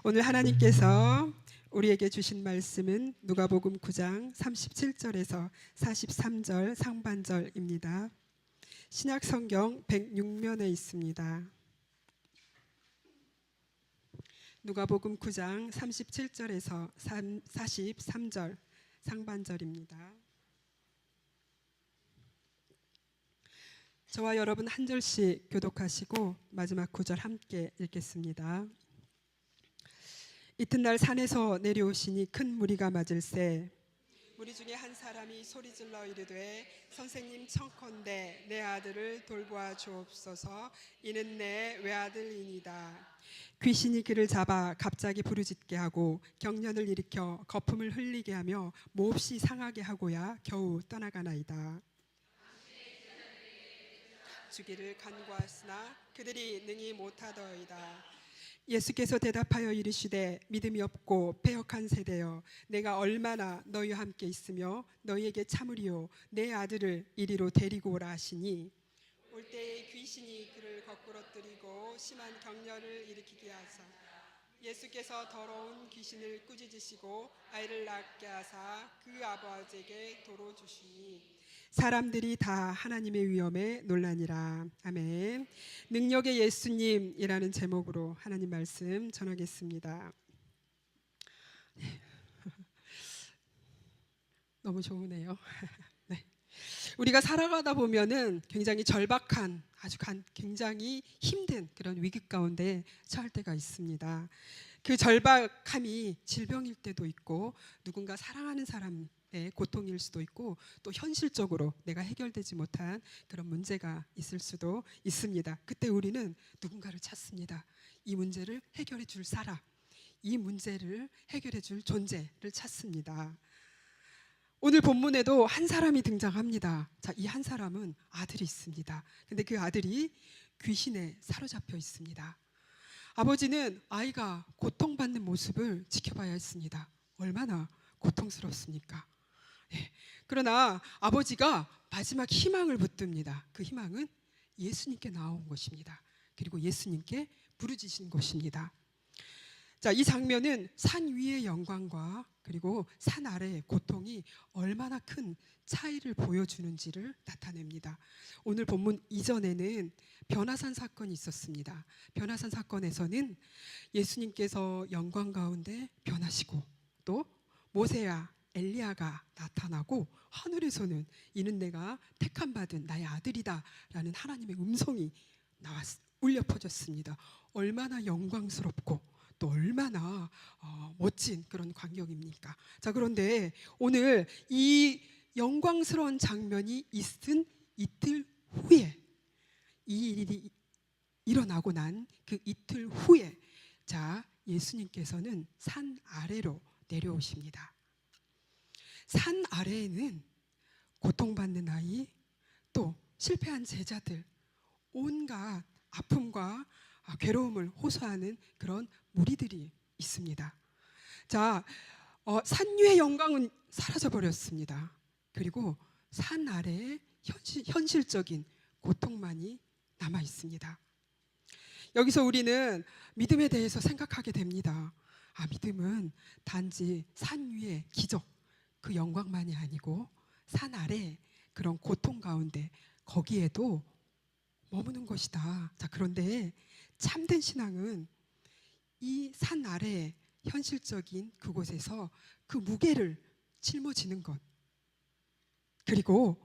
오늘 하나님께서 우리에게 주신 말씀은 누가복음 9장 37절에서 43절 상반절입니다. 신약 성경 106면에 있습니다. 누가복음 9장 37절에서 43절 상반절입니다. 저와 여러분 한 절씩 교독하시고 마지막 구절 함께 읽겠습니다. 이튿날 산에서 내려오시니 큰 무리가 맞을세 무리 중에 한 사람이 소리질러 이르되 선생님 청컨대 내 아들을 돌보아 주옵소서 이는 내 외아들이니이다. 귀신이 그를 잡아 갑자기 부르짖게 하고 경련을 일으켜 거품을 흘리게 하며 몹시 상하게 하고야 겨우 떠나가나이다. 주기를 간구하으나 그들이 능히 못하더이다. 예수께서 대답하여 이르시되 믿음이 없고 패역한 세대여 내가 얼마나 너희와 함께 있으며 너희에게 참으리요 내 아들을 이리로 데리고 오라 하시니 올 때에 귀신이 그를 거꾸러뜨리고 심한 격렬을 일으키게 하사 예수께서 더러운 귀신을 꾸짖으시고 아이를 낳게 하사 그 아버지에게 도로 주시니 사람들이 다 하나님의 위엄에 놀라니라. 아멘. 능력의 예수님이라는 제목으로 하나님 말씀 전하겠습니다. 너무 좋으네요. 네. 우리가 살아가다 보면은 굉장히 절박한 굉장히 힘든 그런 위기 가운데 처할 때가 있습니다. 그 절박함이 질병일 때도 있고 누군가 사랑하는 사람의 고통일 수도 있고 또 현실적으로 내가 해결되지 못한 그런 문제가 있을 수도 있습니다. 그때 우리는 누군가를 찾습니다. 이 문제를 해결해 줄 사람, 이 문제를 해결해 줄 존재를 찾습니다. 오늘 본문에도 한 사람이 등장합니다. 자, 이 한 사람은 아들이 있습니다. 근데 그 아들이 귀신에 사로잡혀 있습니다. 아버지는 아이가 고통받는 모습을 지켜봐야 했습니다. 얼마나 고통스럽습니까? 예. 그러나 아버지가 마지막 희망을 붙듭니다. 그 희망은 예수님께 나온 것입니다. 그리고 예수님께 부르짖은 것입니다. 자, 이 장면은 산 위의 영광과 그리고 산 아래의 고통이 얼마나 큰 차이를 보여주는지를 나타냅니다. 오늘 본문 이전에는 변화산 사건이 있었습니다. 변화산 사건에서는 예수님께서 영광 가운데 변하시고 또 모세와 엘리야가 나타나고 하늘에서는 이는 내가 택함 받은 나의 아들이다 라는 하나님의 음성이 울려 퍼졌습니다. 얼마나 영광스럽고 또 얼마나 멋진 그런 광경입니까? 자, 그런데 오늘 이 영광스러운 장면이 있은 이틀 후에 이 일이 일어나고 난 그 이틀 후에 자, 예수님께서는 산 아래로 내려오십니다. 산 아래에는 고통받는 아이, 또 실패한 제자들, 온갖 아픔과 괴로움을 호소하는 그런 무리들이 있습니다. 자, 산 위의 영광은 사라져 버렸습니다. 그리고 산 아래에 현실적인 고통만이 남아 있습니다. 여기서 우리는 믿음에 대해서 생각하게 됩니다. 믿음은 단지 산 위의 기적, 그 영광만이 아니고 산 아래 그런 고통 가운데 거기에도 머무는 것이다. 자, 그런데 참된 신앙은 이 산 아래 현실적인 그곳에서 그 무게를 짊어지는 것, 그리고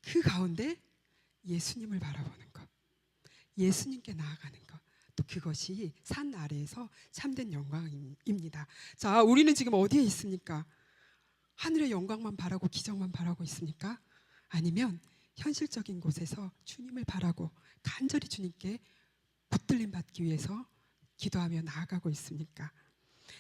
그 가운데 예수님을 바라보는 것, 예수님께 나아가는 것, 또 그것이 산 아래에서 참된 영광입니다. 자, 우리는 지금 어디에 있습니까? 하늘의 영광만 바라고 기적만 바라고 있습니까? 아니면 현실적인 곳에서 주님을 바라고 간절히 주님께 붙들림 받기 위해서 기도하며 나아가고 있습니까?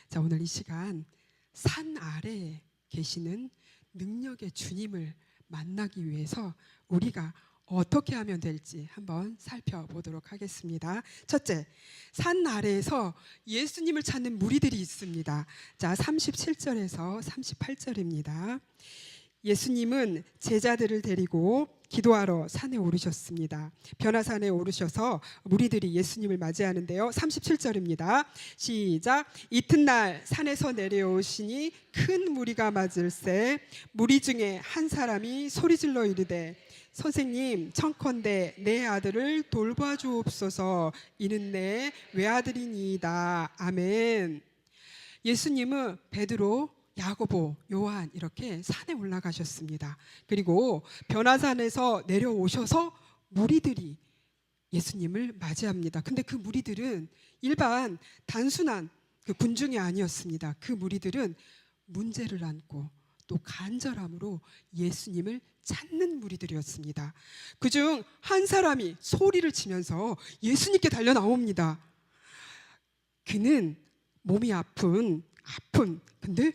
자, 오늘 이 시간 산 아래에 계시는 능력의 주님을 만나기 위해서 우리가 어떻게 하면 될지 한번 살펴보도록 하겠습니다. 첫째, 산 아래에서 예수님을 찾는 무리들이 있습니다. 자, 37절에서 38절입니다. 예수님은 제자들을 데리고 기도하러 산에 오르셨습니다. 변화산에 오르셔서 무리들이 예수님을 맞이하는데요. 37절입니다. 시작. 이튿날 산에서 내려오시니 큰 무리가 맞을세 무리 중에 한 사람이 소리질러 이르되 선생님 청컨대 내 아들을 돌봐주옵소서 이는 내 외아들이니이다. 아멘. 예수님은 베드로, 야고보, 요한 이렇게 산에 올라가셨습니다. 그리고 변화산에서 내려오셔서 무리들이 예수님을 맞이합니다. 근데 그 무리들은 일반 단순한 그 군중이 아니었습니다. 그 무리들은 문제를 안고 또 간절함으로 예수님을 찾는 무리들이었습니다. 그중 한 사람이 소리를 치면서 예수님께 달려 나옵니다. 그는 몸이 아픈 근데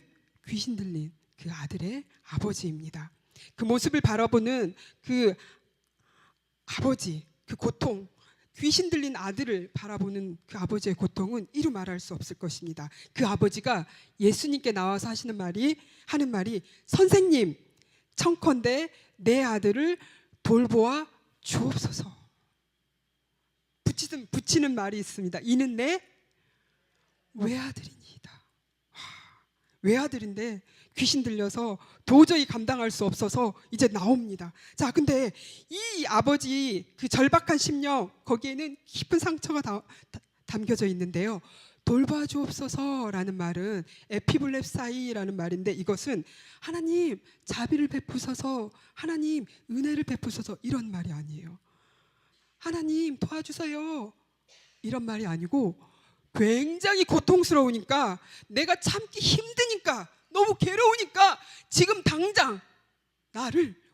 귀신 들린 그 아들의 아버지입니다. 그 모습을 바라보는 그 아버지, 그 고통, 귀신 들린 아들을 바라보는 그 아버지의 고통은 이루 말할 수 없을 것입니다. 그 아버지가 예수님께 나와서 하는 말이 선생님 청컨대 내 아들을 돌보아 주옵소서. 붙이는 말이 있습니다. 이는 내 외아들이니이다. 외아들인데 귀신 들려서 도저히 감당할 수 없어서 이제 나옵니다. 자, 근데 이 아버지 그 절박한 심령 거기에는 깊은 상처가 담겨져 있는데요. 돌봐주옵소서라는 말은 에피블렙사이라는 말인데 이것은 하나님 자비를 베푸소서, 하나님 은혜를 베푸소서 이런 말이 아니에요. 하나님 도와주세요 이런 말이 아니고 굉장히 고통스러우니까 내가 참기 힘드니까 너무 괴로우니까 지금 당장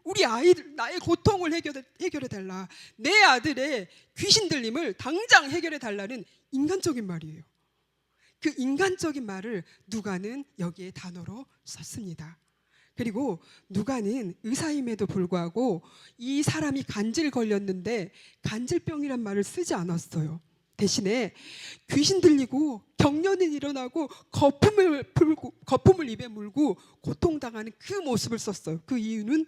우리 아이들 나의 고통을 해결해 달라. 내 아들의 귀신 들림을 당장 해결해 달라는 인간적인 말이에요. 그 인간적인 말을 누가는 여기에 단어로 썼습니다. 그리고 누가는 의사임에도 불구하고 이 사람이 간질 걸렸는데 간질병이란 말을 쓰지 않았어요. 대신에 귀신 들리고 경련이 일어나고 거품을 입에 물고 고통당하는 그 모습을 썼어요. 그 이유는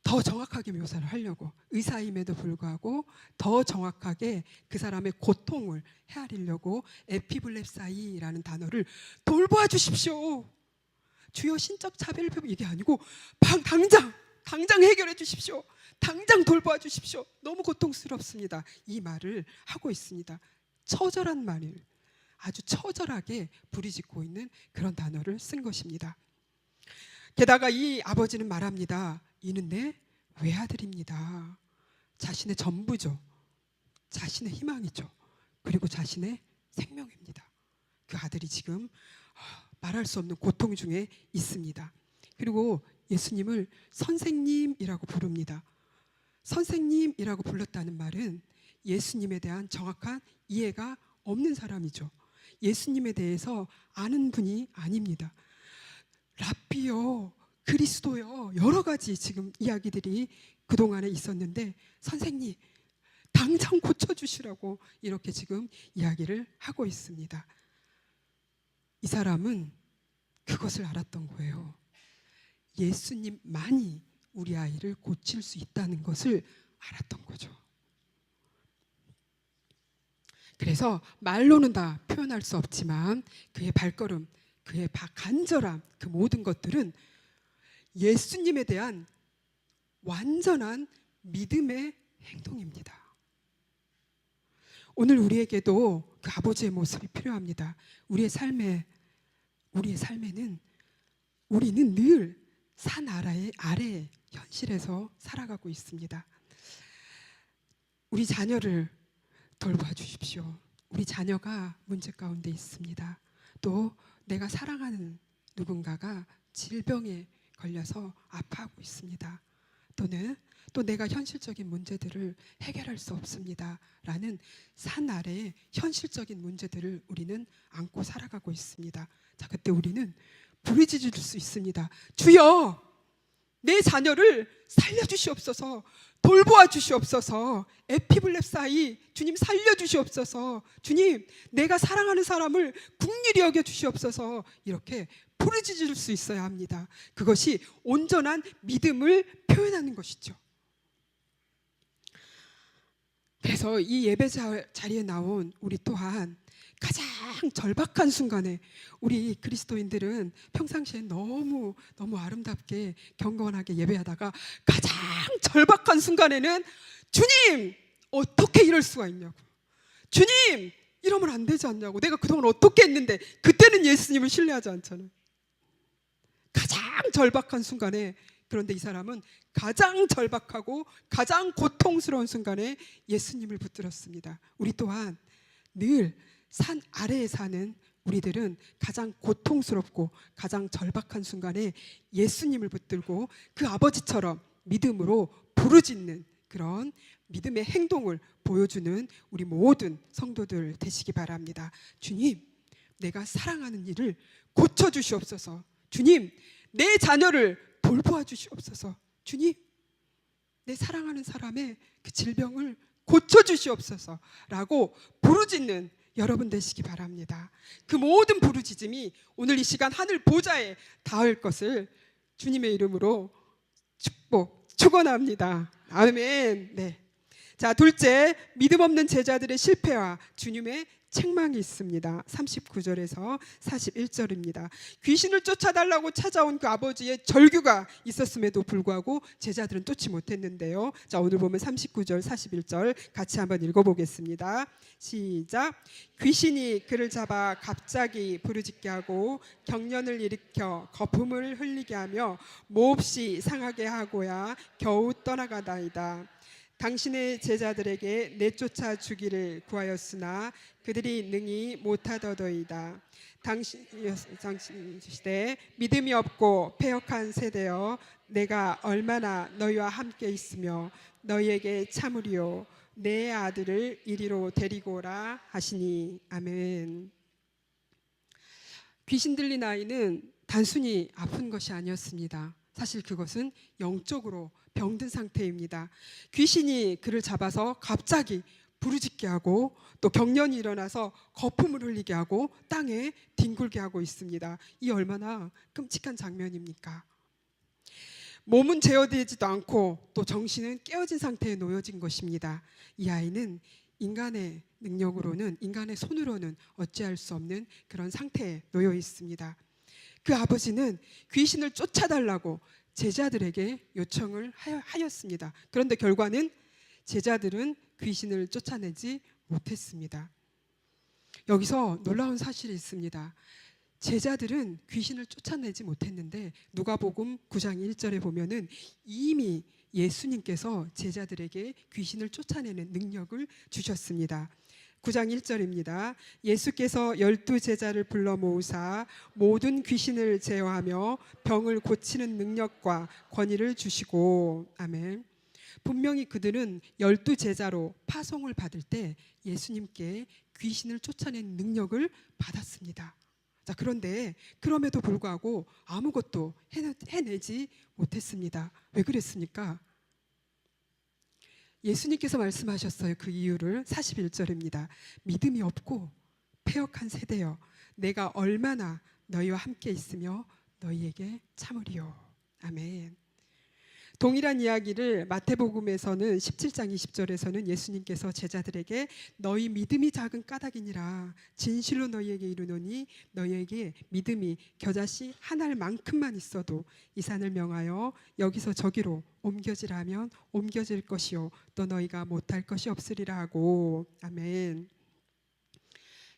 더 정확하게 묘사를 하려고, 의사임에도 불구하고 더 정확하게 그 사람의 고통을 헤아리려고 에피블렙사이라는 단어를 돌보아 주십시오. 주여 신적 차별을 펴고 이게 아니고 당장 해결해 주십시오. 당장 돌보아 주십시오. 너무 고통스럽습니다. 이 말을 하고 있습니다. 처절한 말을 아주 처절하게 부리짓고 있는 그런 단어를 쓴 것입니다. 게다가 이 아버지는 말합니다. 이는 내 외아들입니다. 자신의 전부죠. 자신의 희망이죠. 그리고 자신의 생명입니다. 그 아들이 지금 말할 수 없는 고통 중에 있습니다. 그리고 예수님을 선생님이라고 부릅니다. 선생님이라고 불렀다는 말은 예수님에 대한 정확한 이해가 없는 사람이죠. 예수님에 대해서 아는 분이 아닙니다. 랍비요, 그리스도요, 여러 가지 지금 이야기들이 그동안에 있었는데 선생님 당장 고쳐주시라고 이렇게 지금 이야기를 하고 있습니다. 이 사람은 그것을 알았던 거예요. 예수님만이 우리 아이를 고칠 수 있다는 것을 알았던 거죠. 그래서 말로는 다 표현할 수 없지만 그의 발걸음, 그의 간절함, 그 모든 것들은 예수님에 대한 완전한 믿음의 행동입니다. 오늘 우리에게도 그 아버지의 모습이 필요합니다. 우리의 삶에는 우리는 늘 산 아래의 현실에서 살아가고 있습니다. 우리 자녀를 돌봐 주십시오. 우리 자녀가 문제 가운데 있습니다. 또 내가 사랑하는 누군가가 질병에 걸려서 아파하고 있습니다. 또는 또 내가 현실적인 문제들을 해결할 수 없습니다. 라는 산 아래의 현실적인 문제들을 우리는 안고 살아가고 있습니다. 자, 그때 우리는 부르짖을 수 있습니다. 주여! 내 자녀를 살려주시옵소서, 돌보아 주시옵소서, 에피블렙사이 주님 살려주시옵소서, 주님 내가 사랑하는 사람을 긍휼히 여겨 주시옵소서, 이렇게 부르짖을 수 있어야 합니다. 그것이 온전한 믿음을 표현하는 것이죠. 그래서 이 예배 자리에 나온 우리 또한 가장 절박한 순간에, 우리 그리스도인들은 평상시에 너무 아름답게 경건하게 예배하다가 가장 절박한 순간에는 주님 어떻게 이럴 수가 있냐고, 주님 이러면 안 되지 않냐고, 내가 그동안 어떻게 했는데, 그때는 예수님을 신뢰하지 않잖아요. 가장 절박한 순간에, 그런데 이 사람은 가장 절박하고 가장 고통스러운 순간에 예수님을 붙들었습니다. 우리 또한 늘 산 아래에 사는 우리들은 가장 고통스럽고 가장 절박한 순간에 예수님을 붙들고 그 아버지처럼 믿음으로 부르짖는 그런 믿음의 행동을 보여주는 우리 모든 성도들 되시기 바랍니다. 주님, 내가 사랑하는 일을 고쳐주시옵소서. 주님, 내 자녀를 돌보아 주시옵소서. 주님, 내 사랑하는 사람의 그 질병을 고쳐주시옵소서 라고 부르짖는 여러분 되시기 바랍니다. 그 모든 부르짖음이 오늘 이 시간 하늘 보좌에 닿을 것을 주님의 이름으로 축원합니다. 아멘. 네. 자, 둘째, 믿음 없는 제자들의 실패와 주님의 책망이 있습니다. 39절에서 41절입니다. 귀신을 쫓아달라고 찾아온 그 아버지의 절규가 있었음에도 불구하고 제자들은 쫓지 못했는데요. 자, 오늘 보면 39절, 41절 같이 한번 읽어보겠습니다. 시작. 귀신이 그를 잡아 갑자기 부르짖게 하고 경련을 일으켜 거품을 흘리게 하며 몹시 상하게 하고야 겨우 떠나가다이다. 당신의 제자들에게 내쫓아 주기를 구하였으나 그들이 능히 못하더더이다. 당신 시대 믿음이 없고 패역한 세대여, 내가 얼마나 너희와 함께 있으며 너희에게 참으리요, 내 아들을 이리로 데리고 오라 하시니. 아멘. 귀신 들린 아이는 단순히 아픈 것이 아니었습니다. 사실 그것은 영적으로 병든 상태입니다. 귀신이 그를 잡아서 갑자기 부르짖게 하고 또 경련이 일어나서 거품을 흘리게 하고 땅에 뒹굴게 하고 있습니다. 이 얼마나 끔찍한 장면입니까? 몸은 제어되지도 않고 또 정신은 깨어진 상태에 놓여진 것입니다. 이 아이는 인간의 능력으로는, 인간의 손으로는 어찌할 수 없는 그런 상태에 놓여 있습니다. 그 아버지는 귀신을 쫓아달라고 제자들에게 요청을 하였습니다. 그런데 결과는 제자들은 귀신을 쫓아내지 못했습니다. 여기서 놀라운 사실이 있습니다. 제자들은 귀신을 쫓아내지 못했는데 누가복음 9장 1절에 보면은 이미 예수님께서 제자들에게 귀신을 쫓아내는 능력을 주셨습니다. 9장 1절입니다. 예수께서 12제자를 불러 모으사 모든 귀신을 제어하며 병을 고치는 능력과 권위를 주시고. 아멘. 분명히 그들은 12제자로 파송을 받을 때 예수님께 귀신을 쫓아낸 능력을 받았습니다. 자, 그런데 그럼에도 불구하고 아무것도 해내지 못했습니다. 왜 그랬습니까? 예수님께서 말씀하셨어요. 그 이유를 41절입니다. 믿음이 없고 패역한 세대여, 내가 얼마나 너희와 함께 있으며 너희에게 참으리요. 아멘. 동일한 이야기를 마태복음에서는 17장 20절에서는 예수님께서 제자들에게 너희 믿음이 작은 까닭이니라 진실로 너희에게 이르노니 너희에게 믿음이 겨자씨 한 알만큼만 있어도 이 산을 명하여 여기서 저기로 옮겨지라 하면 옮겨질 것이요 또 너희가 못할 것이 없으리라 하고. 아멘.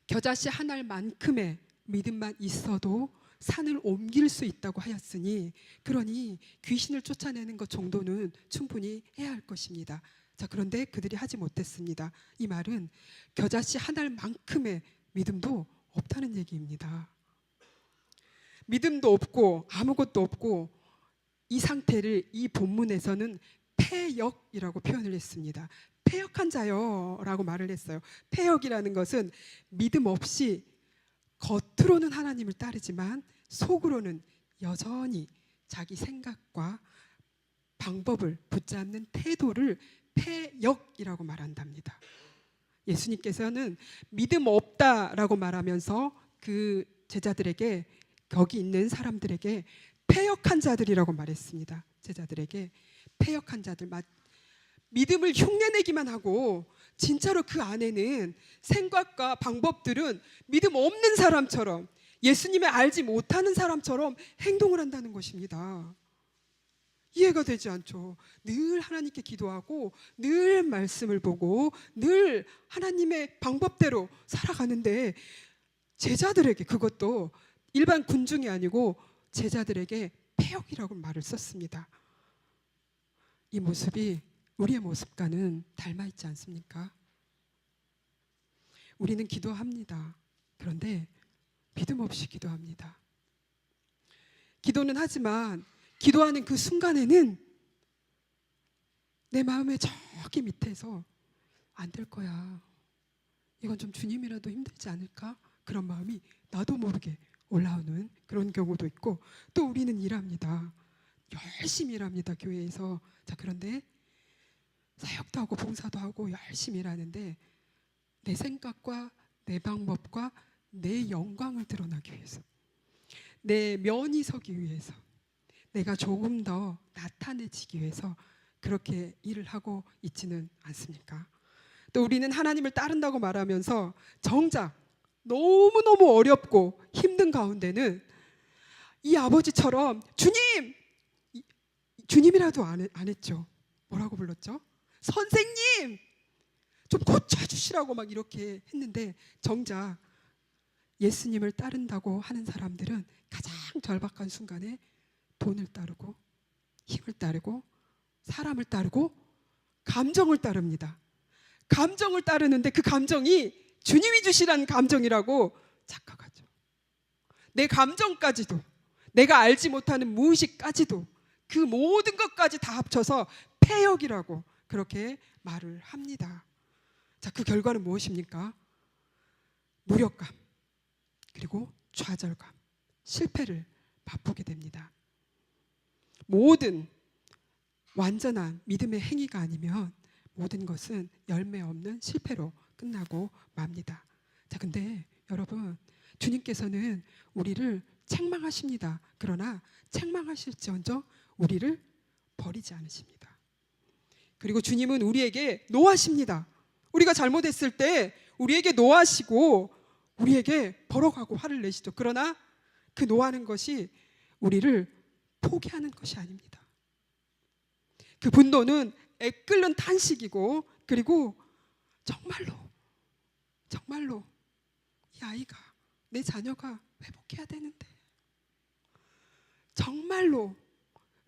겨자씨 한 알만큼의 믿음만 있어도 산을 옮길 수 있다고 하였으니, 그러니 귀신을 쫓아내는 것 정도는 충분히 해야 할 것입니다. 자, 그런데 그들이 하지 못했습니다. 이 말은 겨자씨 한 알만큼의 믿음도 없다는 얘기입니다. 믿음도 없고 아무것도 없고 이 상태를 이 본문에서는 패역이라고 표현을 했습니다. 패역한 자요 라고 말을 했어요. 패역이라는 것은 믿음 없이 겉으로는 하나님을 따르지만 속으로는 여전히 자기 생각과 방법을 붙잡는 태도를 패역이라고 말한답니다. 예수님께서는 믿음 없다라고 말하면서 그 제자들에게, 거기 있는 사람들에게 패역한 자들이라고 말했습니다. 제자들에게 패역한 자들, 믿음을 흉내내기만 하고 진짜로 그 안에는 생각과 방법들은 믿음 없는 사람처럼, 예수님을 알지 못하는 사람처럼 행동을 한다는 것입니다. 이해가 되지 않죠. 늘 하나님께 기도하고 늘 말씀을 보고 늘 하나님의 방법대로 살아가는데, 제자들에게, 그것도 일반 군중이 아니고 제자들에게 패역이라고 말을 썼습니다. 이 모습이 우리의 모습과는 닮아 있지 않습니까? 우리는 기도합니다. 그런데 믿음 없이 기도합니다. 기도는 하지만 기도하는 그 순간에는 내 마음의 저기 밑에서 안 될 거야, 이건 좀 주님이라도 힘들지 않을까? 그런 마음이 나도 모르게 올라오는 그런 경우도 있고, 또 우리는 일합니다. 열심히 일합니다, 교회에서. 자, 그런데 사역도 하고 봉사도 하고 열심히 일하는데 내 생각과 내 방법과 내 영광을 드러나기 위해서, 내 면이 서기 위해서, 내가 조금 더 나타내지기 위해서 그렇게 일을 하고 있지는 않습니까? 또 우리는 하나님을 따른다고 말하면서 정작 너무너무 어렵고 힘든 가운데는 이 아버지처럼 주님이라도 안 했죠. 뭐라고 불렀죠? 선생님 좀 고쳐주시라고 막 이렇게 했는데, 정작 예수님을 따른다고 하는 사람들은 가장 절박한 순간에 돈을 따르고 힘을 따르고 사람을 따르고 감정을 따릅니다. 감정을 따르는데 그 감정이 주님이 주시라는 감정이라고 착각하죠. 내 감정까지도, 내가 알지 못하는 무의식까지도, 그 모든 것까지 다 합쳐서 패역이라고 그렇게 말을 합니다. 자, 그 결과는 무엇입니까? 무력감, 그리고 좌절감, 실패를 맛보게 됩니다. 모든 완전한 믿음의 행위가 아니면 모든 것은 열매 없는 실패로 끝나고 맙니다. 자, 근데 여러분, 주님께서는 우리를 책망하십니다. 그러나 책망하실지언정 우리를 버리지 않으십니다. 그리고 주님은 우리에게 노하십니다. 우리가 잘못했을 때 우리에게 노하시고 우리에게 벌어가고 화를 내시죠. 그러나 그 노하는 것이 우리를 포기하는 것이 아닙니다. 그 분노는 애끓는 탄식이고, 그리고 정말로 이 아이가, 내 자녀가 회복해야 되는데, 정말로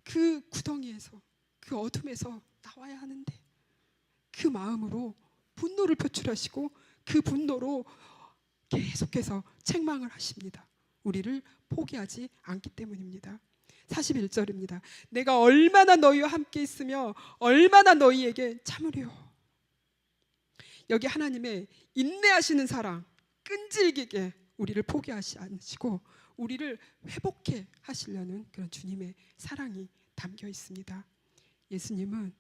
그 구덩이에서, 그 어둠에서 나와야 하는데, 그 마음으로 분노를 표출하시고 그 분노로 계속해서 책망을 하십니다. 우리를 포기하지 않기 때문입니다. 41절입니다. 내가 얼마나 너희와 함께 있으며 얼마나 너희에게 참으려. 여기 하나님의 인내하시는 사랑, 끈질기게 우리를 포기하지 않으시고 우리를 회복해 하시려는 그런 주님의 사랑이 담겨 있습니다. 예수님은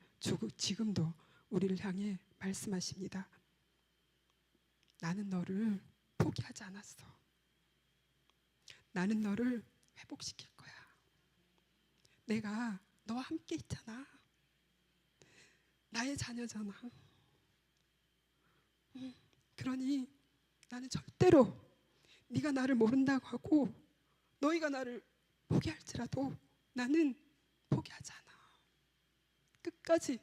지금도 우리를 향해 말씀하십니다. 나는 너를 포기하지 않았어. 나는 너를 회복시킬 거야. 내가 너와 함께 있잖아. 나의 자녀잖아. 그러니 나는 절대로 네가 나를 모른다고 하고 너희가 나를 포기할지라도 나는 포기하지 않아. 끝까지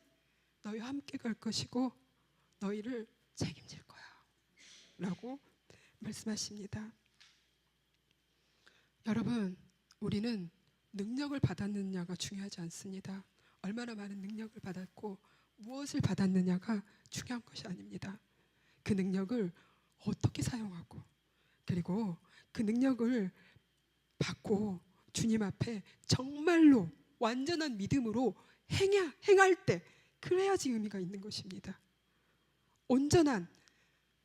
너희와 함께 갈 것이고 너희를 책임질 거야 라고 말씀하십니다. 여러분, 우리는 능력을 받았느냐가 중요하지 않습니다. 얼마나 많은 능력을 받았고 무엇을 받았느냐가 중요한 것이 아닙니다. 그 능력을 어떻게 사용하고, 그리고 그 능력을 받고 주님 앞에 정말로 완전한 믿음으로 행할 때, 그래야지 의미가 있는 것입니다. 온전한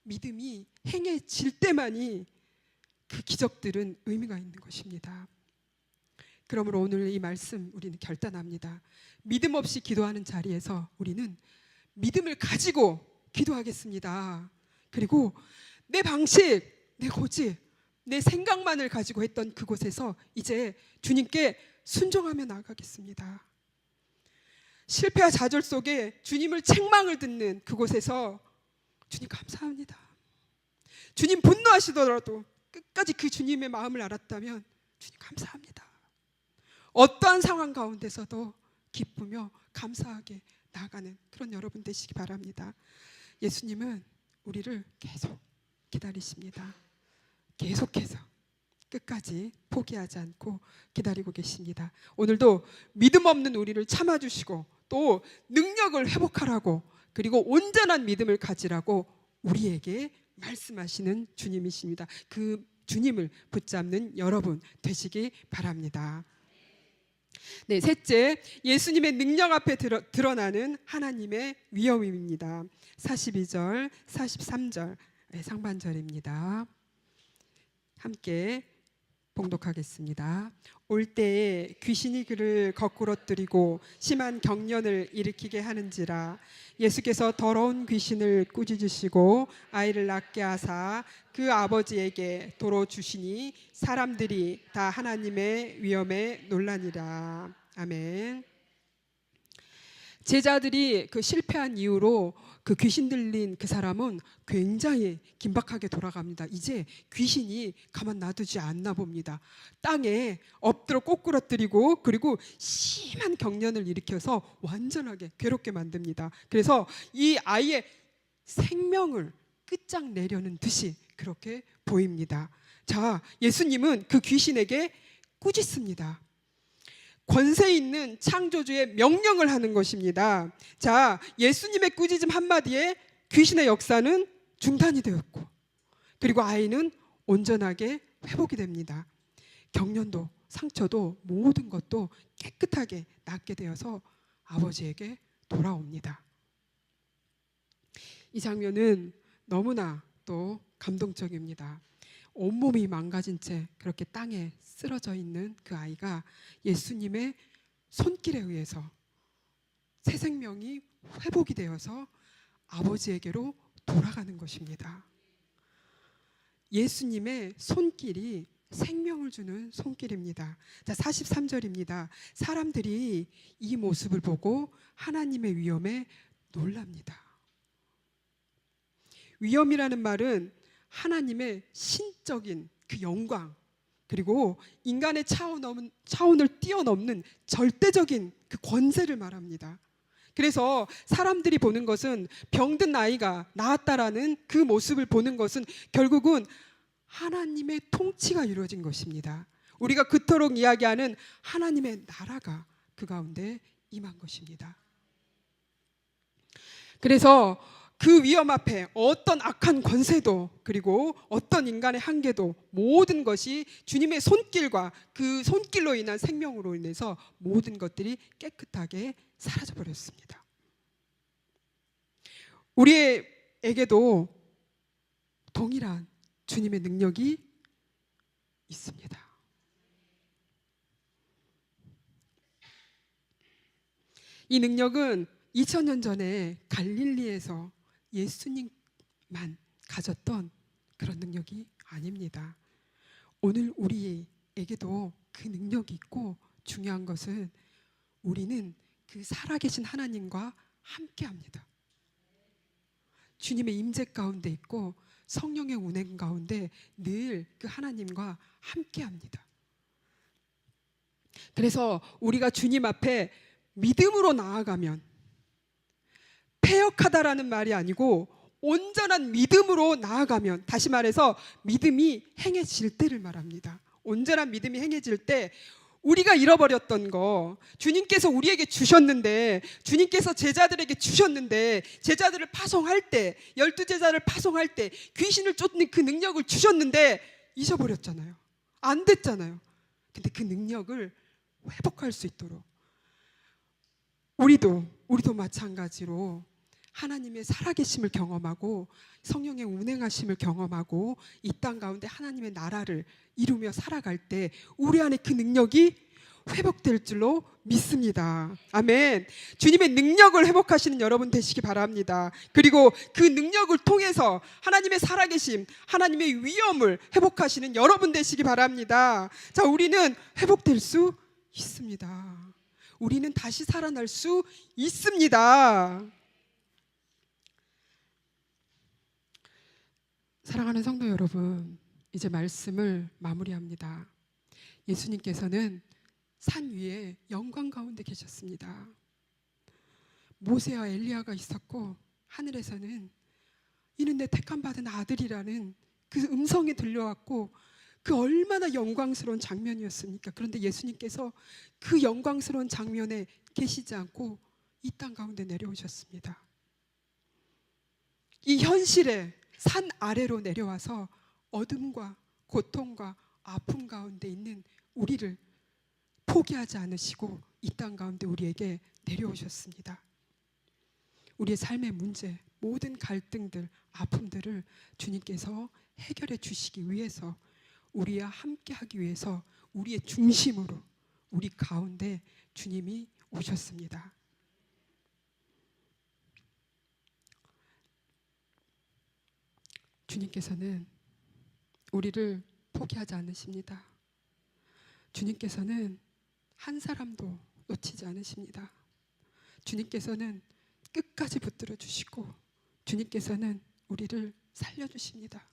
믿음이 행해질 때만이 그 기적들은 의미가 있는 것입니다. 그러므로 오늘 이 말씀 우리는 결단합니다. 믿음 없이 기도하는 자리에서 우리는 믿음을 가지고 기도하겠습니다. 그리고 내 방식, 내 고집, 내 생각만을 가지고 했던 그곳에서 이제 주님께 순종하며 나아가겠습니다. 실패와 좌절 속에 주님을 책망을 듣는 그곳에서 주님 감사합니다. 주님 분노하시더라도 끝까지 그 주님의 마음을 알았다면 주님 감사합니다. 어떠한 상황 가운데서도 기쁘며 감사하게 나아가는 그런 여러분 되시기 바랍니다. 예수님은 우리를 계속 기다리십니다. 계속해서 끝까지 포기하지 않고 기다리고 계십니다. 오늘도 믿음 없는 우리를 참아주시고 또 능력을 회복하라고 그리고 온전한 믿음을 가지라고 우리에게 말씀하시는 주님이십니다. 그 주님을 붙잡는 여러분 되시기 바랍니다. 네, 셋째, 예수님의 능력 앞에 드러나는 하나님의 위엄입니다. 42절, 43절 상반절입니다. 함께 봉독하겠습니다. 올 때에 귀신이 그를 거꾸러뜨리고 심한 경련을 일으키게 하는지라. 예수께서 더러운 귀신을 꾸짖으시고 아이를 낳게 하사 그 아버지에게 도로 주시니 사람들이 다 하나님의 위엄에 놀라니라. 아멘. 제자들이 그 실패한 이후로 그 귀신 들린 그 사람은 굉장히 긴박하게 돌아갑니다. 이제 귀신이 가만 놔두지 않나 봅니다. 땅에 엎드려 꼬꾸라뜨리고 그리고 심한 경련을 일으켜서 완전하게 괴롭게 만듭니다. 그래서 이 아이의 생명을 끝장내려는 듯이 그렇게 보입니다. 자, 예수님은 그 귀신에게 꾸짖습니다. 권세 있는 창조주의 명령을 하는 것입니다. 자, 예수님의 꾸짖음 한마디에 귀신의 역사는 중단이 되었고 그리고 아이는 온전하게 회복이 됩니다. 경련도 상처도 모든 것도 깨끗하게 낫게 되어서 아버지에게 돌아옵니다. 이 장면은 너무나 또 감동적입니다. 온몸이 망가진 채 그렇게 땅에 쓰러져 있는 그 아이가 예수님의 손길에 의해서 새 생명이 회복이 되어서 아버지에게로 돌아가는 것입니다. 예수님의 손길이 생명을 주는 손길입니다. 자, 43절입니다. 사람들이 이 모습을 보고 하나님의 위엄에 놀랍니다. 위엄이라는 말은 하나님의 신적인 그 영광 그리고 인간의 차원을 뛰어넘는 절대적인 그 권세를 말합니다. 그래서 사람들이 보는 것은 병든 아이가 나았다라는 그 모습을 보는 것은 결국은 하나님의 통치가 이루어진 것입니다. 우리가 그토록 이야기하는 하나님의 나라가 그 가운데 임한 것입니다. 그래서 그 위험 앞에 어떤 악한 권세도 그리고 어떤 인간의 한계도 모든 것이 주님의 손길과 그 손길로 인한 생명으로 인해서 모든 것들이 깨끗하게 사라져 버렸습니다. 우리에게도 동일한 주님의 능력이 있습니다. 이 능력은 2000년 전에 갈릴리에서 예수님만 가졌던 그런 능력이 아닙니다. 오늘 우리에게도 그 능력이 있고 중요한 것은 우리는 그 살아계신 하나님과 함께합니다. 주님의 임재 가운데 있고 성령의 운행 가운데 늘 그 하나님과 함께합니다. 그래서 우리가 주님 앞에 믿음으로 나아가면 패역하다라는 말이 아니고 온전한 믿음으로 나아가면, 다시 말해서 믿음이 행해질 때를 말합니다. 온전한 믿음이 행해질 때 우리가 잃어버렸던 거 주님께서 우리에게 주셨는데, 주님께서 제자들에게 주셨는데, 제자들을 파송할 때, 12제자를 파송할 때 귀신을 쫓는 그 능력을 주셨는데 잊어버렸잖아요. 안 됐잖아요. 근데 그 능력을 회복할 수 있도록 우리도 마찬가지로 하나님의 살아계심을 경험하고 성령의 운행하심을 경험하고 이 땅 가운데 하나님의 나라를 이루며 살아갈 때 우리 안에 그 능력이 회복될 줄로 믿습니다. 아멘. 주님의 능력을 회복하시는 여러분 되시기 바랍니다. 그리고 그 능력을 통해서 하나님의 살아계심, 하나님의 위엄을 회복하시는 여러분 되시기 바랍니다. 자, 우리는 회복될 수 있습니다. 우리는 다시 살아날 수 있습니다. 사랑하는 성도 여러분, 이제 말씀을 마무리합니다. 예수님께서는 산 위에 영광 가운데 계셨습니다. 모세와 엘리야가 있었고 하늘에서는 이는 내 택함 받은 아들이라는 그 음성이 들려왔고 그 얼마나 영광스러운 장면이었습니까? 그런데 예수님께서 그 영광스러운 장면에 계시지 않고 이 땅 가운데 내려오셨습니다. 이 현실에 산 아래로 내려와서 어둠과 고통과 아픔 가운데 있는 우리를 포기하지 않으시고 이 땅 가운데 우리에게 내려오셨습니다. 우리의 삶의 문제, 모든 갈등들, 아픔들을 주님께서 해결해 주시기 위해서, 우리와 함께 하기 위해서 우리의 중심으로 우리 가운데 주님이 오셨습니다. 주님께서는 우리를 포기하지 않으십니다. 주님께서는 한 사람도 놓치지 않으십니다. 주님께서는 끝까지 붙들어 주시고 주님께서는 우리를 살려주십니다.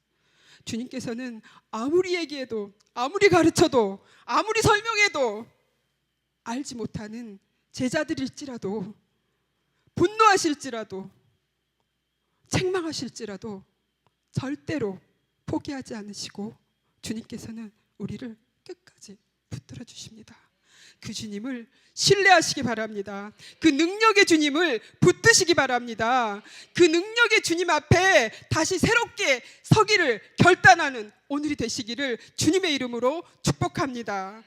주님께서는 아무리 얘기해도, 아무리 가르쳐도, 아무리 설명해도 알지 못하는 제자들일지라도, 분노하실지라도, 책망하실지라도 절대로 포기하지 않으시고 주님께서는 우리를 끝까지 붙들어 주십니다. 그 주님을 신뢰하시기 바랍니다. 그 능력의 주님을 붙드시기 바랍니다. 그 능력의 주님 앞에 다시 새롭게 서기를 결단하는 오늘이 되시기를 주님의 이름으로 축복합니다.